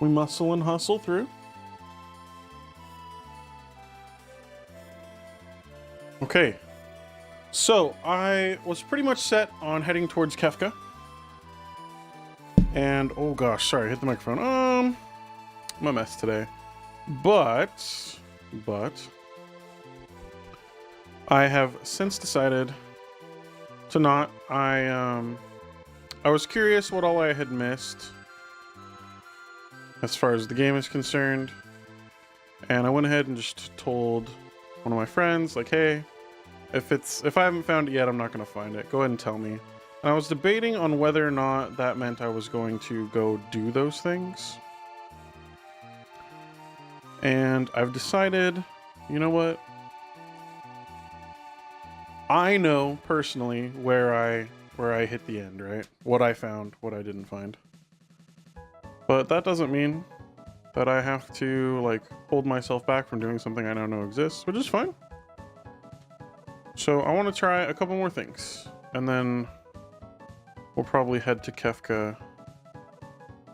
we muscle and hustle through. Okay, so I was pretty much set on heading towards Kefka. And, oh gosh, sorry, I hit the microphone. I'm a mess today. But, I have since decided to not. I was curious what all I had missed as far as the game is concerned. And I went ahead and just told one of my friends, like, hey, if I haven't found it yet, I'm not going to find it. Go ahead and tell me. And I was debating on whether or not that meant I was going to go do those things. And I've decided, you know what? I know personally where I hit the end, right? What I found, what I didn't find. But that doesn't mean that I have to, like, hold myself back from doing something I now know exists, which is fine. So I want to try a couple more things, and then we'll probably head to Kefka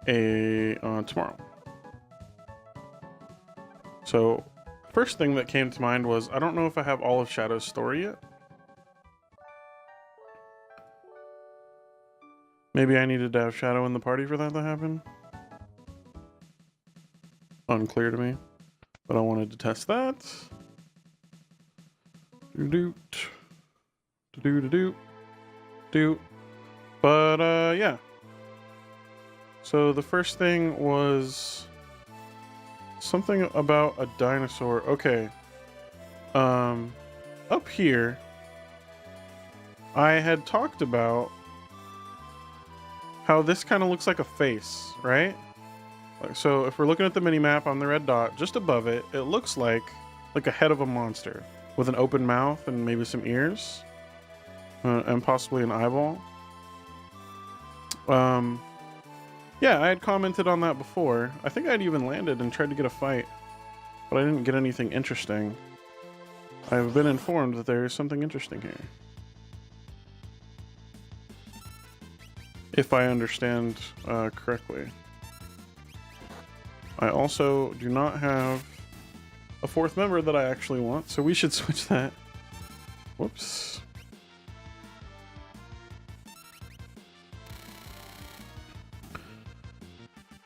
tomorrow. So, first thing that came to mind was, I don't know if I have all of Shadow's story yet. Maybe I needed to have Shadow in the party for that to happen. Unclear to me, but I wanted to test that. But yeah. So the first thing was something about a dinosaur. Okay. Up here, I had talked about how this kind of looks like a face, right? So if we're looking at the mini-map on the red dot, just above it, it looks like a head of a monster with an open mouth and maybe some ears, and possibly an eyeball. Yeah, I had commented on that before. I think I'd even landed and tried to get a fight, but I didn't get anything interesting. I've been informed that there is something interesting here. If I understand correctly. I also do not have a fourth member that I actually want, so we should switch that. Whoops.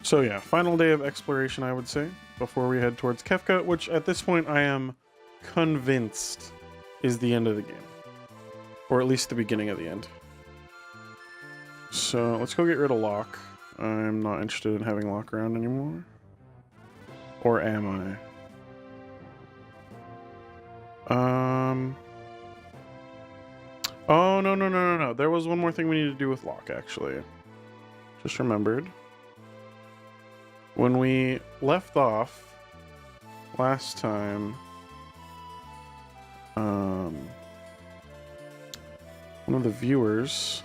So yeah, final day of exploration, I would say, before we head towards Kefka, which at this point I am convinced is the end of the game. Or at least the beginning of the end. So let's go get rid of Locke. I'm not interested in having Locke around anymore. Or am I? Oh, no. There was one more thing we need to do with Locke, actually. Just remembered. When we left off last time, one of the viewers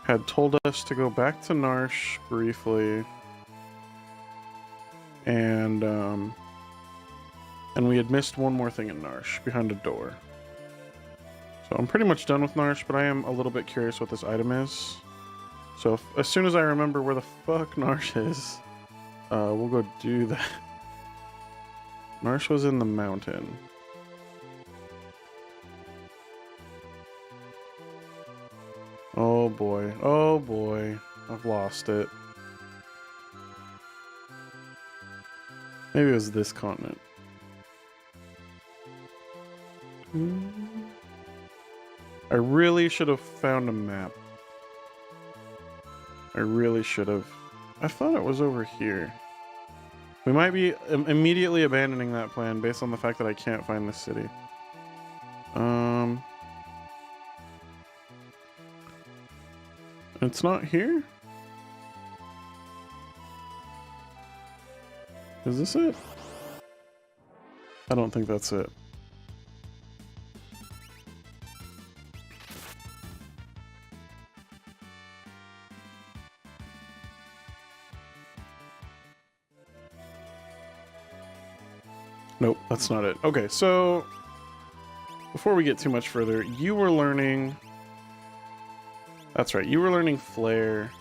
had told us to go back to Narsh briefly, and we had missed one more thing in Narsh, behind a door. So I'm pretty much done with Narsh, but I am a little bit curious what this item is. So as soon as I remember where the fuck Narsh is, we'll go do that. Narsh was in the mountain. Oh boy, I've lost it. Maybe it was this continent. I really should have found a map. I really should have. I thought it was over here. We might be immediately abandoning that plan based on the fact that I can't find this city. It's not here? Is this it? I don't think that's it. Nope, that's not it. Okay, so before we get too much further, you were learning... That's right, you were learning Flare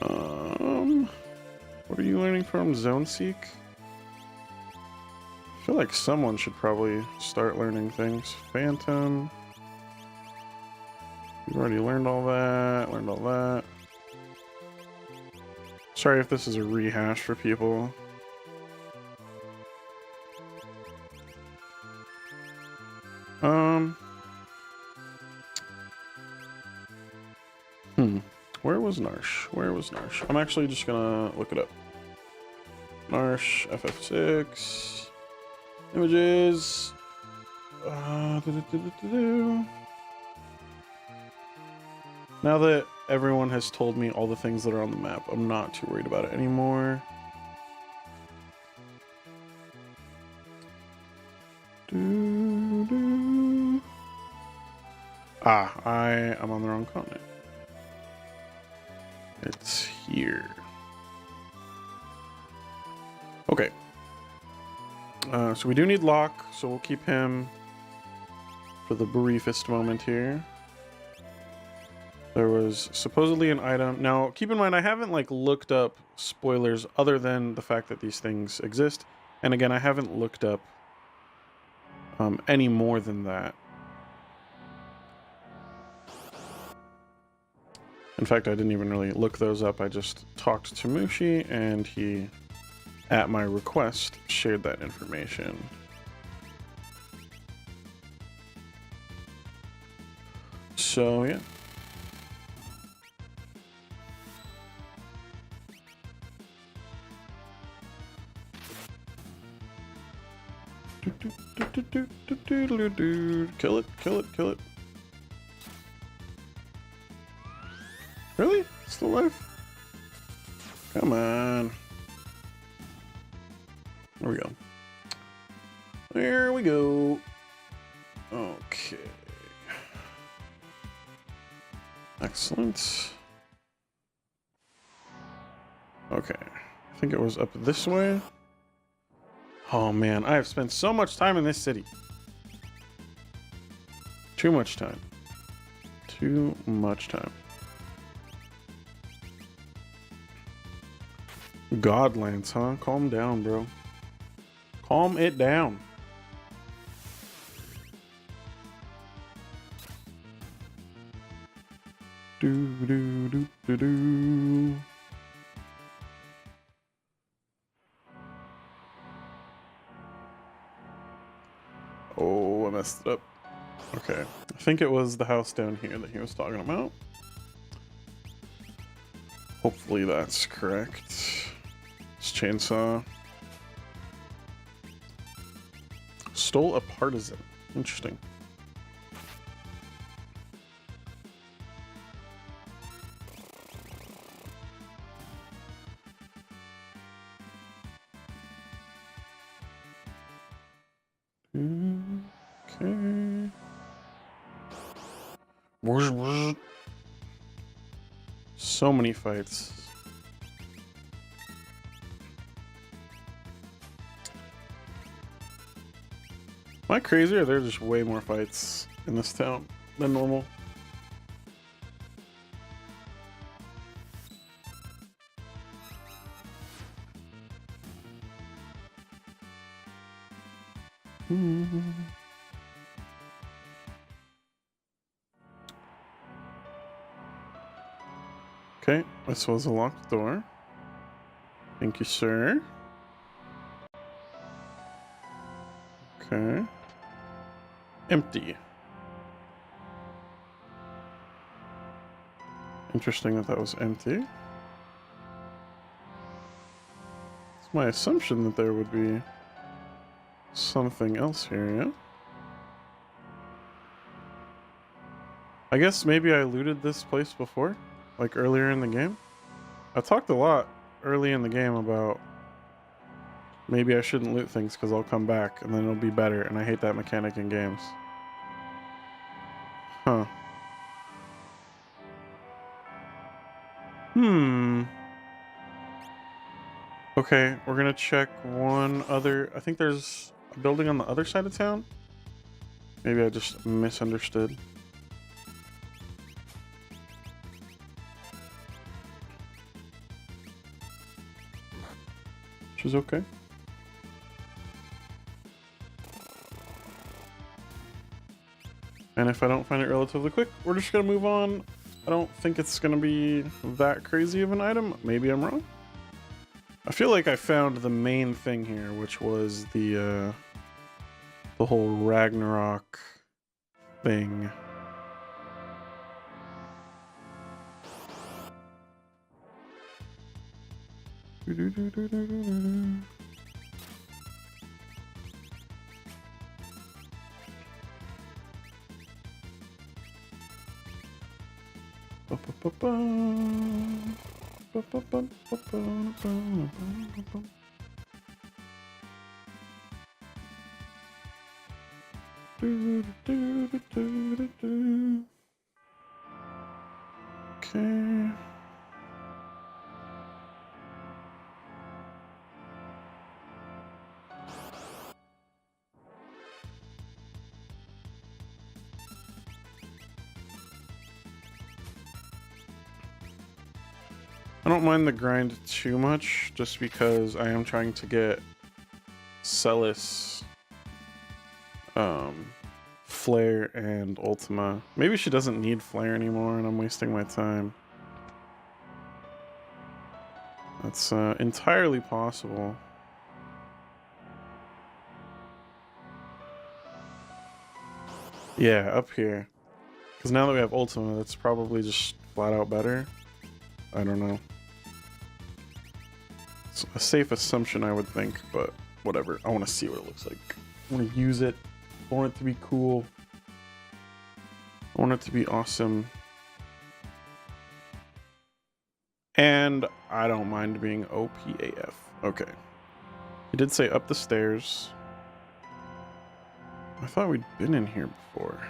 What are you learning from Zone Seek? I feel like someone should probably start learning things. Phantom. You've already learned all that. Sorry if this is a rehash for people. Where was Narsh? I'm actually just gonna look it up. Narsh, FF6, images. Now that everyone has told me all the things that are on the map, I'm not too worried about it anymore. I am on the wrong continent. It's here. Okay. So we do need Locke, so we'll keep him for the briefest moment here. There was supposedly an item. Now, keep in mind, I haven't like looked up spoilers other than the fact that these things exist. And again, I haven't looked up any more than that. In fact, I didn't even really look those up. I just talked to Mushi, and he, at my request, shared that information. So, yeah. Kill it. Really? Still alive? Come on. There we go. Okay. Excellent. Okay. I think it was up this way. Oh man, I have spent so much time in this city. Too much time. Godlands, huh? Calm down, bro. Calm it down. Do. Oh, I messed it up. Okay. I think it was the house down here that he was talking about. Hopefully that's correct. This chainsaw. Stole a partisan. Interesting. Okay. So many fights. Am I crazy, or are there just way more fights in this town than normal? Okay, this was a locked door. Thank you, sir. Okay. Empty. Interesting that that was empty. It's my assumption that there would be something else here, yeah? I guess maybe I looted this place before, like earlier in the game. I talked a lot early in the game about maybe I shouldn't loot things because I'll come back and then it'll be better, and I hate that mechanic in games. Huh. Okay, we're gonna check one other. I think there's a building on the other side of town. Maybe I just which is okay. And if I don't find it relatively quick, we're just gonna move on. I don't think it's gonna be that crazy of an item. Maybe I'm wrong. I feel like I found the main thing here, which was the whole Ragnarok thing. Okay. I don't mind the grind too much, just because I am trying to get Celis, Flare, and Ultima. Maybe she doesn't need Flare anymore and I'm wasting my time. That's entirely possible. Yeah, up here. Because now that we have Ultima, that's probably just flat out better. I don't know. It's a safe assumption, I would think, but whatever. I want to see what it looks like. I want to use it. I want it to be cool. I want it to be awesome. And I don't mind being OPAF. Okay. He did say up the stairs. I thought we'd been in here before.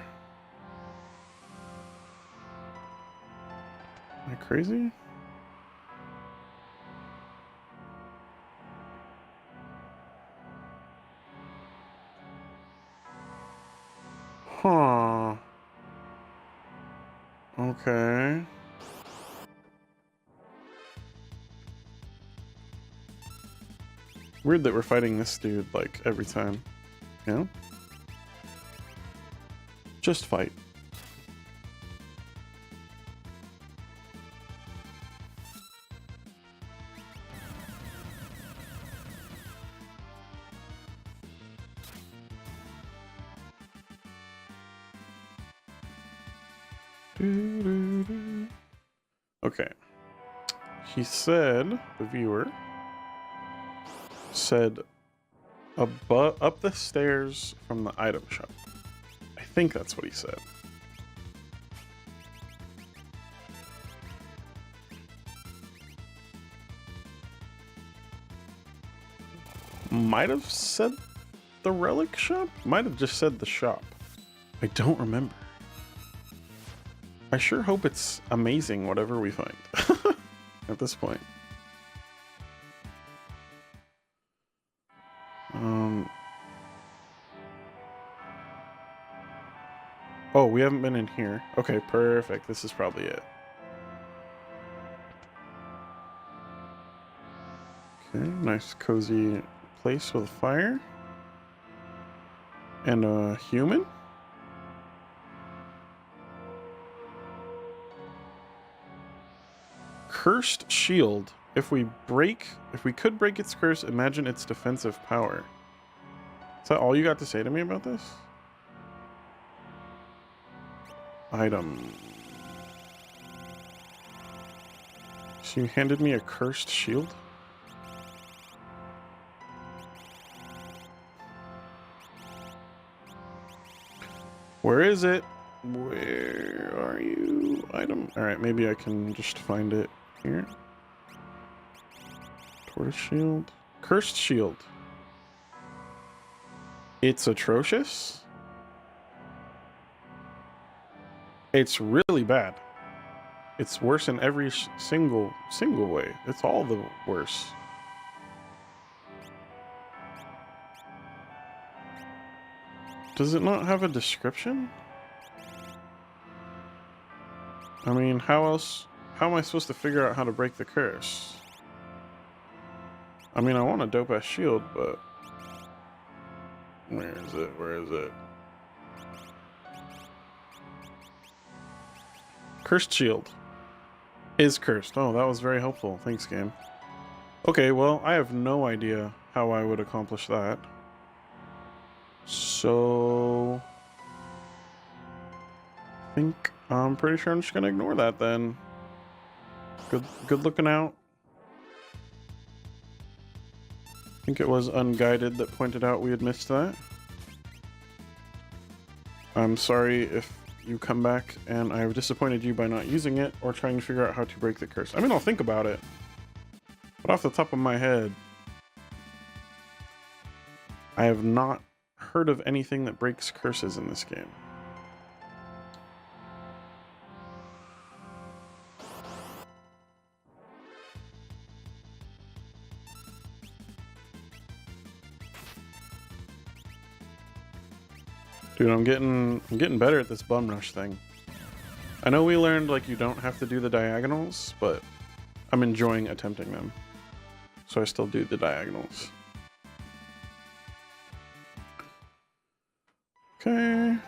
Am I crazy? Huh. Okay. Weird that we're fighting this dude, like, every time. You know? Just fight. Okay. He said, the viewer said, up the stairs from the item shop. I think that's what he said. Might have said the relic shop? Might have just said the shop. I don't remember. I sure hope it's amazing, whatever we find at this point. Oh, we haven't been in here. Okay, perfect. This is probably it. Okay, nice cozy place with a fire. And a human. Cursed shield. If we could break its curse, imagine its defensive power. Is that all you got to say to me about this? Item. So you handed me a cursed shield? Where is it? Where are you? Item. Alright, maybe I can just find it here. Tortoise shield. Cursed shield. It's atrocious. It's really bad. It's worse in every single way. It's all the worse. Does it not have a description? I mean, how am I supposed to figure out how to break the curse? I mean, I want a dope-ass shield, but... Where is it? Where is it? Cursed shield. Is cursed. Oh, that was very helpful. Thanks, game. Okay, well, I have no idea how I would accomplish that. So... I think I'm pretty sure I'm just gonna ignore that then. Good looking out. I think it was Unguided that pointed out we had missed that. I'm sorry if you come back and I've disappointed you by not using it or trying to figure out how to break the curse. I mean, I'll think about it. But off the top of my head, I have not heard of anything that breaks curses in this game. Dude, I'm getting better at this bum rush thing. I know we learned like you don't have to do the diagonals, but I'm enjoying attempting them. So I still do the diagonals. Okay.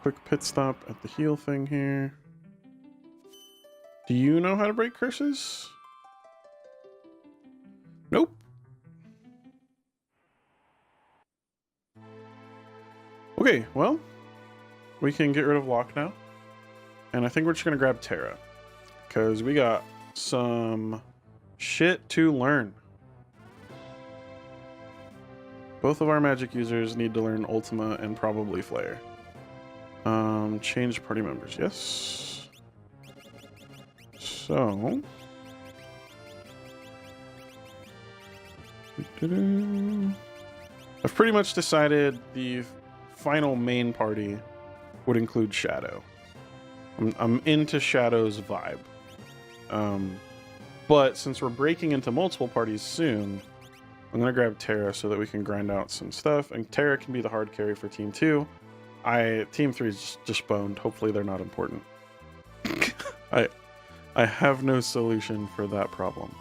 Quick pit stop at the heal thing here. Do you know how to break curses? Nope. Okay, well, we can get rid of Locke now. And I think we're just going to grab Terra. Because we got some shit to learn. Both of our magic users need to learn Ultima and probably Flare. Change party members, yes. So... I've pretty much decided the final main party would include Shadow. I'm into Shadow's vibe. But since we're breaking into multiple parties soon, I'm going to grab Terra so that we can grind out some stuff. And Terra can be the hard carry for Team 2. Team 3 is just boned. Hopefully they're not important. I have no solution for that problem.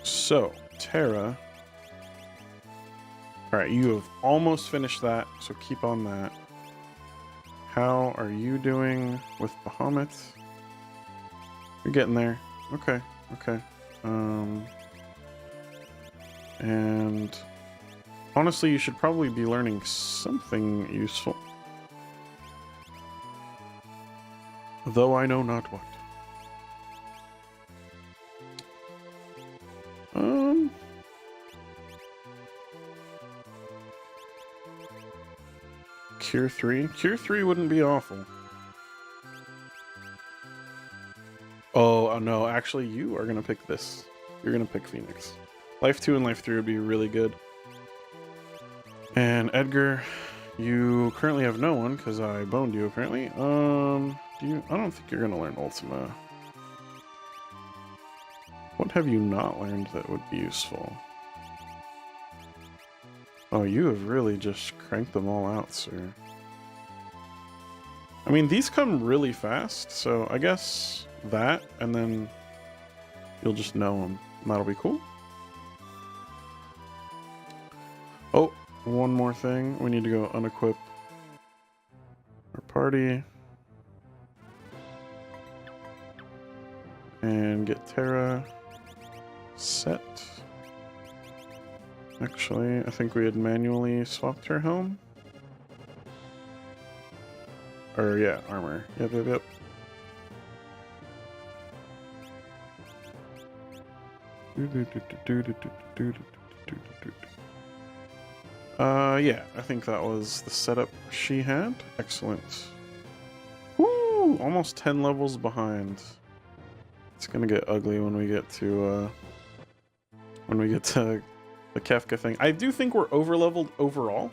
So, Terra. Alright, you have almost finished that, so keep on that. How are you doing with Bahamut? You're getting there. Okay, okay. And honestly, you should probably be learning something useful. Though I know not what. Cure 3? Cure 3 wouldn't be awful. Oh, no, actually, you are going to pick this. You're going to pick Phoenix. Life 2 and Life 3 would be really good. And Edgar, you currently have no one, because I boned you, apparently. I don't think you're going to learn Ultima. What have you not learned that would be useful? Oh, you have really just cranked them all out, sir. I mean, these come really fast, so I guess that, and then you'll just know them. That'll be cool. Oh, one more thing. We need to go unequip our party. And get Terra set. Actually, I think we had manually swapped her helm. Or yeah, armor. Yep. Yeah, I think that was the setup she had. Excellent. Woo! Almost 10 levels behind. It's gonna get ugly when we get to the Kefka thing. I do think we're over-leveled overall,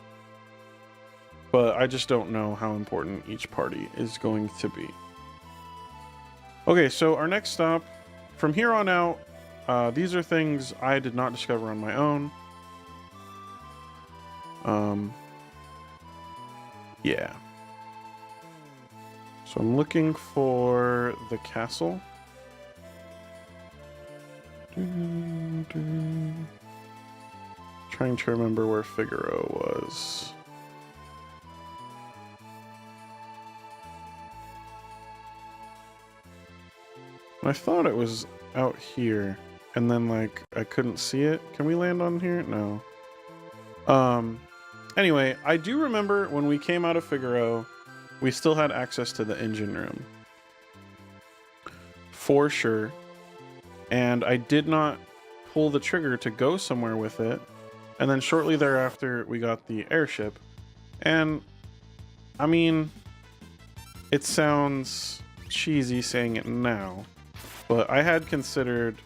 but I just don't know how important each party is going to be. Okay, so our next stop, from here on out, these are things I did not discover on my own. Yeah. So I'm looking for the castle. Trying to remember where Figaro was. I thought it was out here, and then like I couldn't see it. Can we land on here? No. Anyway, I do remember when we came out of Figaro, we still had access to the engine room. For sure. And I did not pull the trigger to go somewhere with it. And then shortly thereafter, we got the airship. And I mean, it sounds cheesy saying it now, but I had considered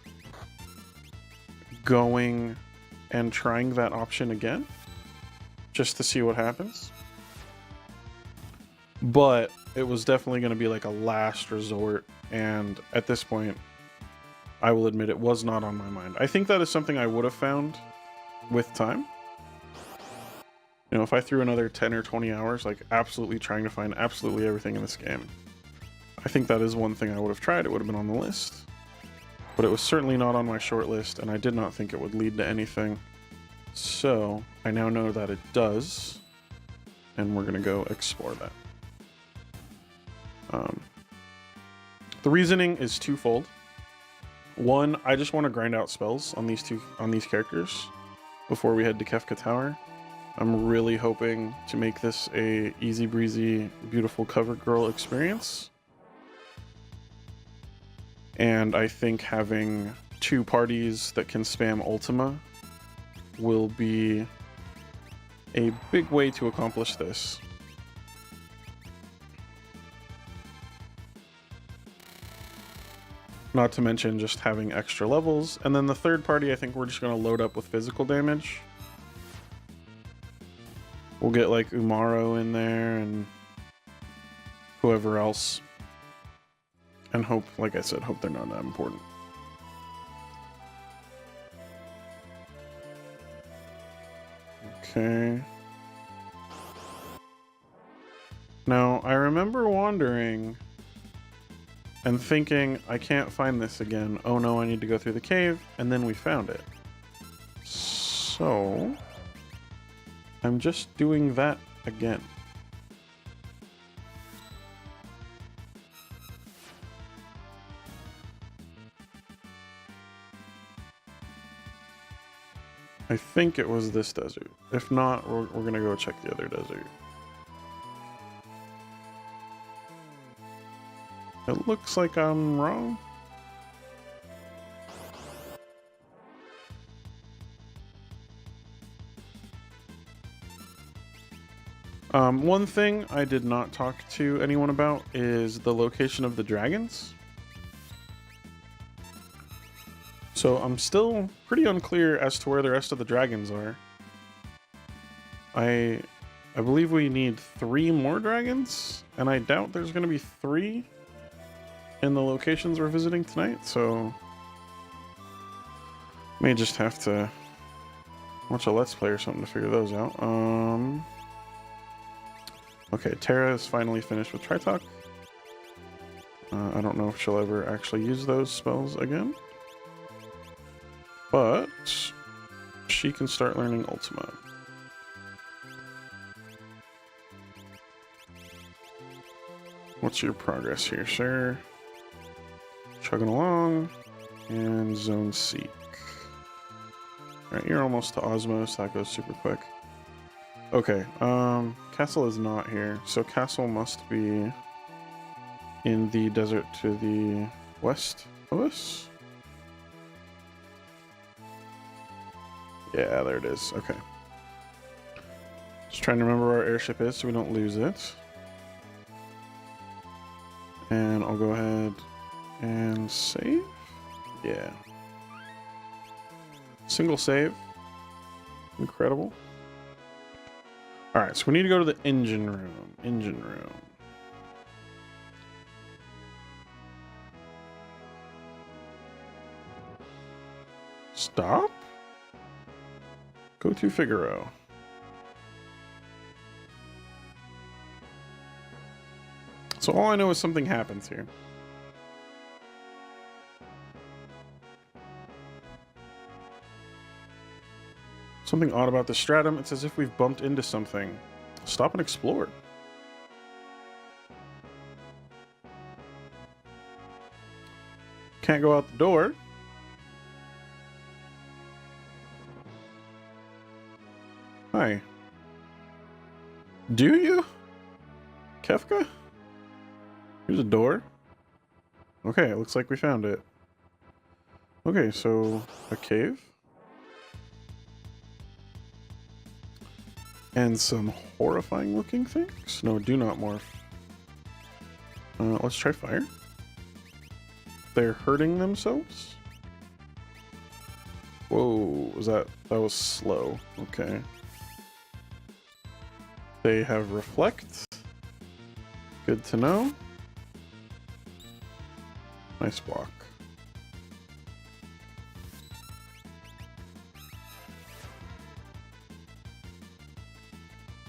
going and trying that option again just to see what happens. But it was definitely going to be like a last resort. And at this point, I will admit it was not on my mind. I think that is something I would have found with time. You know, if I threw another 10 or 20 hours, like absolutely trying to find absolutely everything in this game, I think that is one thing I would have tried. It would have been on the list, but it was certainly not on my short list, and I did not think it would lead to anything. So I now know that it does, and we're going to go explore that. The reasoning is twofold. One, I just want to grind out spells on these characters before we head to Kefka Tower. I'm really hoping to make this a easy breezy, beautiful cover girl experience. And I think having 2 parties that can spam Ultima will be a big way to accomplish this. Not to mention just having extra levels. And then the third party, I think we're just going to load up with physical damage. We'll get like Umaro in there and whoever else. And hope, like I said, hope they're not that important. Okay. Now, I remember wandering and thinking, I can't find this again. Oh no, I need to go through the cave. And then we found it. So I'm just doing that again. I think it was this desert. If not, we're gonna go check the other desert. It looks like I'm wrong. One thing I did not talk to anyone about is the location of the dragons. So I'm still pretty unclear as to where the rest of the dragons are. I believe we need 3 more dragons, and I doubt there's going to be 3 in the locations we're visiting tonight, so may just have to watch a Let's Play or something to figure those out. Okay, Terra is finally finished with Tritalk. I don't know if she'll ever actually use those spells again, but she can start learning Ultima. What's your progress here, sir? Chugging along, and Zone Seek. Alright, you're almost to Osmos, that goes super quick. Okay, Castle is not here, so Castle must be in the desert to the west of us? Yeah, there it is, okay. Just trying to remember where our airship is so we don't lose it. And I'll go ahead and save? Yeah. Single save. Incredible. Alright, so we need to go to the engine room. Engine room. Stop? Go to Figaro. So all I know is something happens here. Something odd about the stratum. It's as if we've bumped into something. Stop and explore. Can't go out the door. Hi. Do you? Kefka? Here's a door. Okay, it looks like we found it. Okay, so a cave. And some horrifying looking things. No, do not morph. Let's try fire. They're hurting themselves? Whoa, that was slow. Okay. They have reflect. Good to know. Nice block.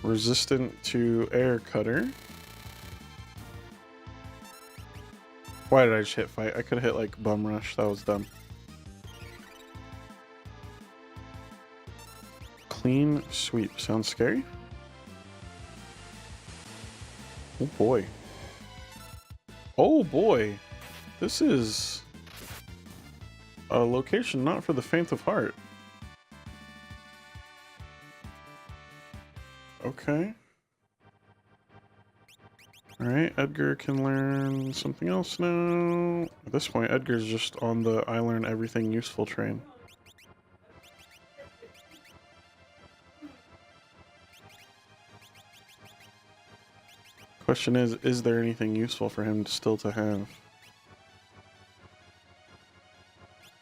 Resistant to air cutter. Why did I just hit fight? I could have hit like bum rush. That was dumb. Clean sweep. Sounds scary. Oh boy. Oh boy. This is a location not for the faint of heart. Okay. Alright, Edgar can learn something else now. At this point, Edgar's just on the I learn everything useful train. Question is there anything useful for him still to have?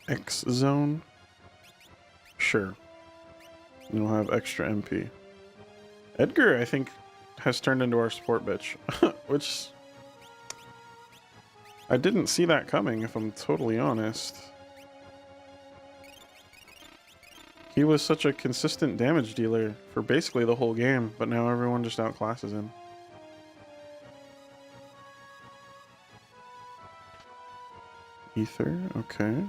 X zone? Sure. You'll have extra MP. Edgar, I think, has turned into our support bitch, which I didn't see that coming, if I'm totally honest. He was such a consistent damage dealer for basically the whole game, but now everyone just outclasses him. Ether, okay.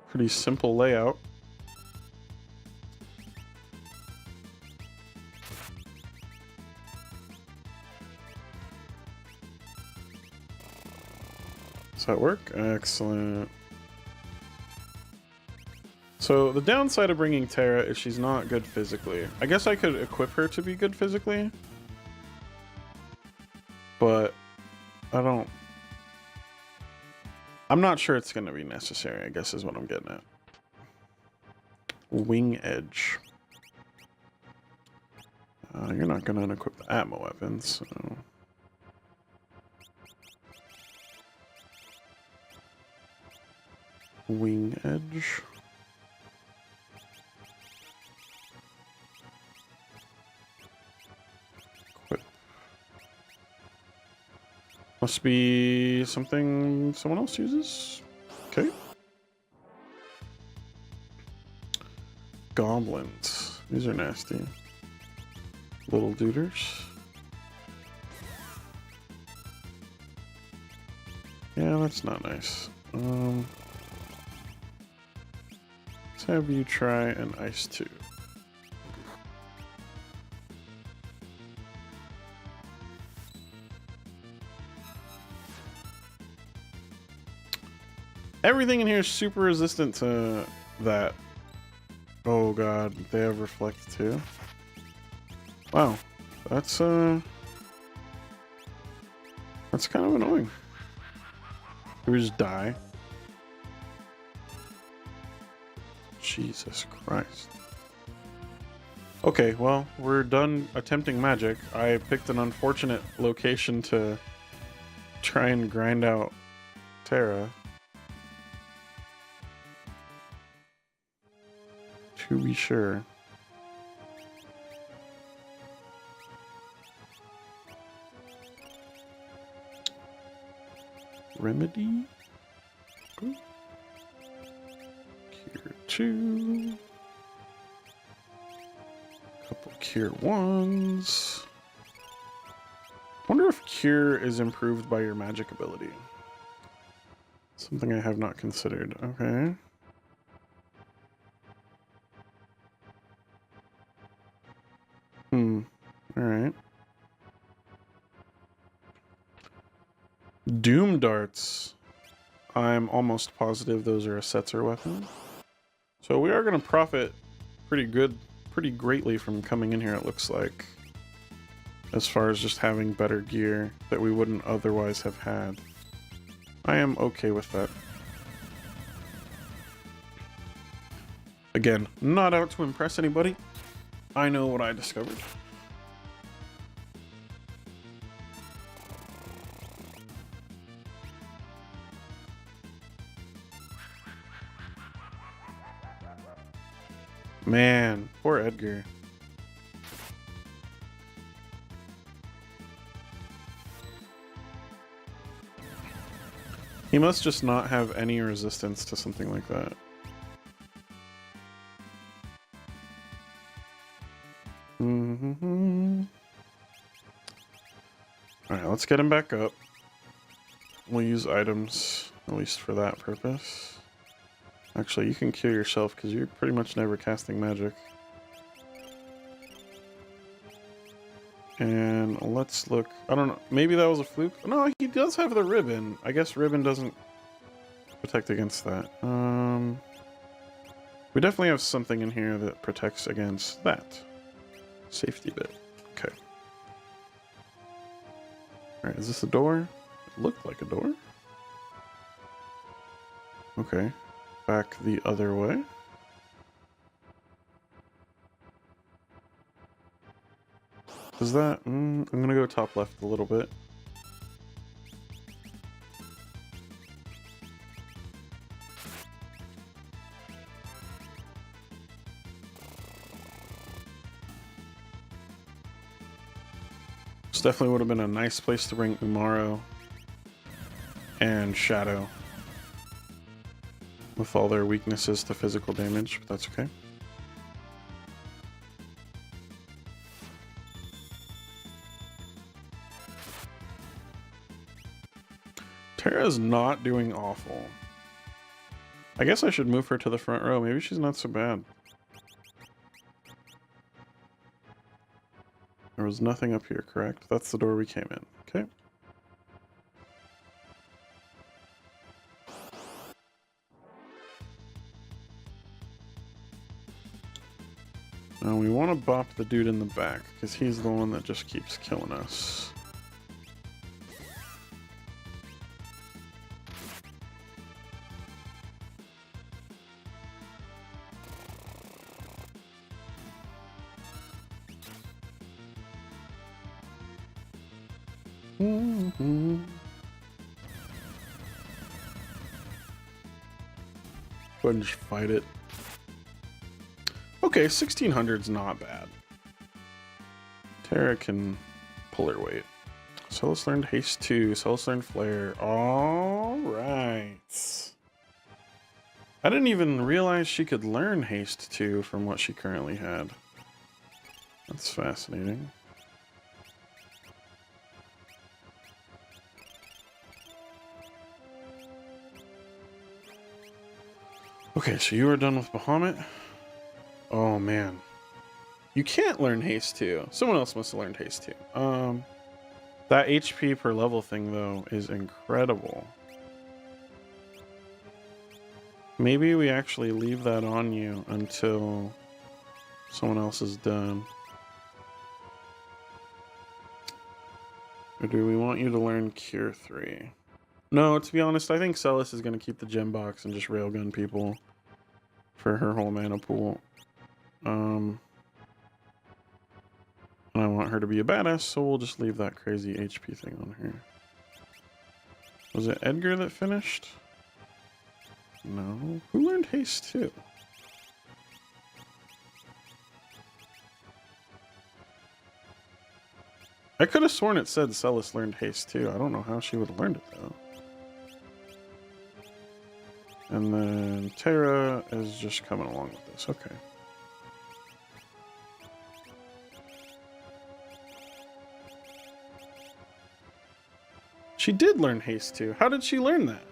Pretty simple layout. Does that work? Excellent. So the downside of bringing Terra is she's not good physically. I guess I could equip her to be good physically, but I'm not sure it's going to be necessary, I guess is what I'm getting at. Wing Edge. You're not going to unequip the Atmo weapons, so... Wing Edge. Equip. Must be something someone else uses. Okay. Goblins. These are nasty. Little duders. Yeah, that's not nice. Let's have you try an ice 2. Everything in here is super resistant to that. Oh god, they have reflect too. Wow, that's kind of annoying. Do we just die? Jesus Christ. Okay, well, we're done attempting magic. I picked an unfortunate location to try and grind out Terra. To be sure. Remedy? Ooh. Cure 2. Couple Cure 1s. Wonder if Cure is improved by your magic ability. Something I have not considered. Okay. Alright. Doom darts. I'm almost positive those are a Setzer weapon. So we are going to profit pretty greatly from coming in here, it looks like. As far as just having better gear that we wouldn't otherwise have had. I am okay with that. Again, not out to impress anybody. I know what I discovered. Man, poor Edgar. He must just not have any resistance to something like that. Alright, let's get him back up. We'll use items, at least for that purpose. Actually, you can cure yourself because you're pretty much never casting magic. And let's look. I don't know. Maybe that was a fluke. No, he does have the ribbon. I guess ribbon doesn't protect against that. We definitely have something in here that protects against that. Safety bit. Okay. Alright, is this a door? It looked like a door. Okay. Back the other way. Is that... I'm gonna go top left a little bit. This definitely would have been a nice place to bring Umaro and Shadow. With all their weaknesses to physical damage, but that's okay. Terra's not doing awful. I guess I should move her to the front row. Maybe she's not so bad. There was nothing up here, correct? That's the door we came in. Okay. Now we want to bop the dude in the back, because he's the one that just keeps killing us. Go ahead and just fight it. Okay, 1600's not bad. Terra can pull her weight. Celis learned Haste 2, Celis learned Flare. Alright. I didn't even realize she could learn Haste 2 from what she currently had. That's fascinating. Okay, so you are done with Bahamut. Oh man. You can't learn Haste 2. Someone else must have learned Haste 2. That HP per level thing though is incredible. Maybe we actually leave that on you until someone else is done. Or do we want you to learn Cure 3? No, to be honest, I think Celis is going to keep the gem box and just railgun people for her whole mana pool. And I want her to be a badass, so we'll just leave that crazy HP thing on her. Was it Edgar that finished? No. Who learned Haste 2? I could have sworn it said Celis learned Haste 2. I don't know how she would have learned it though. And then Terra is just coming along with this. Okay. She did learn Haste 2. How did she learn that?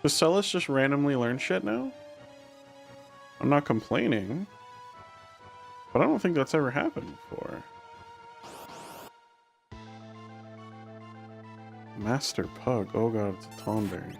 Does Celis just randomly learn shit now? I'm not complaining, but I don't think that's ever happened before. Master Pug. Oh god, it's a Tonberry.